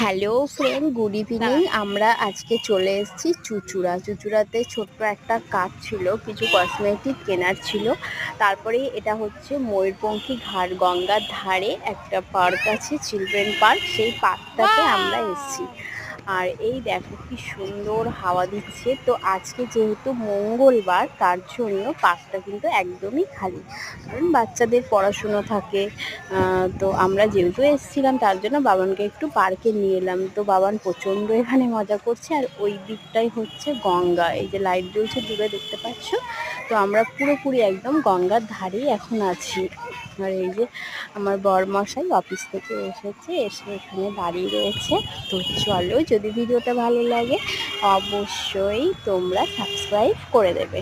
Hello friend, good evening. আমরা আজকে চলে এসেছি চুচুড়াতে ছোট্ট একটা কাজ ছিল, কিছু কসমেটিক কেনার ছিল। তারপরে এটা হচ্ছে ময়ূরপঙ্খী ঘাট, গঙ্গার ধারে একটা পার্ক আছে, চিলড্রেন পার্ক। সেই পার্কটাতে আমরা এসেছি। আর এই দেখো কি সুন্দর হাওয়া দিচ্ছে। তো আজকে যেহেতু মঙ্গলবার, তার জন্য পার্কটা কিন্তু একদমই খালি, কারণ বাচ্চাদের পড়াশুনো থাকে। তো আমরা যেহেতু এসেছিলাম, তার জন্য বাবানকে একটু পার্কে নিয়ে এলাম। তো বাবান প্রচণ্ড এখানে মজা করছে। আর ওই দিকটাই হচ্ছে গঙ্গা, এই যে লাইট জ্বলছে দূরে দেখতে পাচ্ছ। তো আমরা পুরোপুরি একদম গঙ্গার ধারেই এখন আছি। আর এই যে আমার বরমশাই অফিস থেকে এসে এখানে দাঁড়িয়ে রয়েছে। তো চলো, যদি ভিডিওটা ভালো লাগে অবশ্যই তোমরা সাবস্ক্রাইব করে দেবে।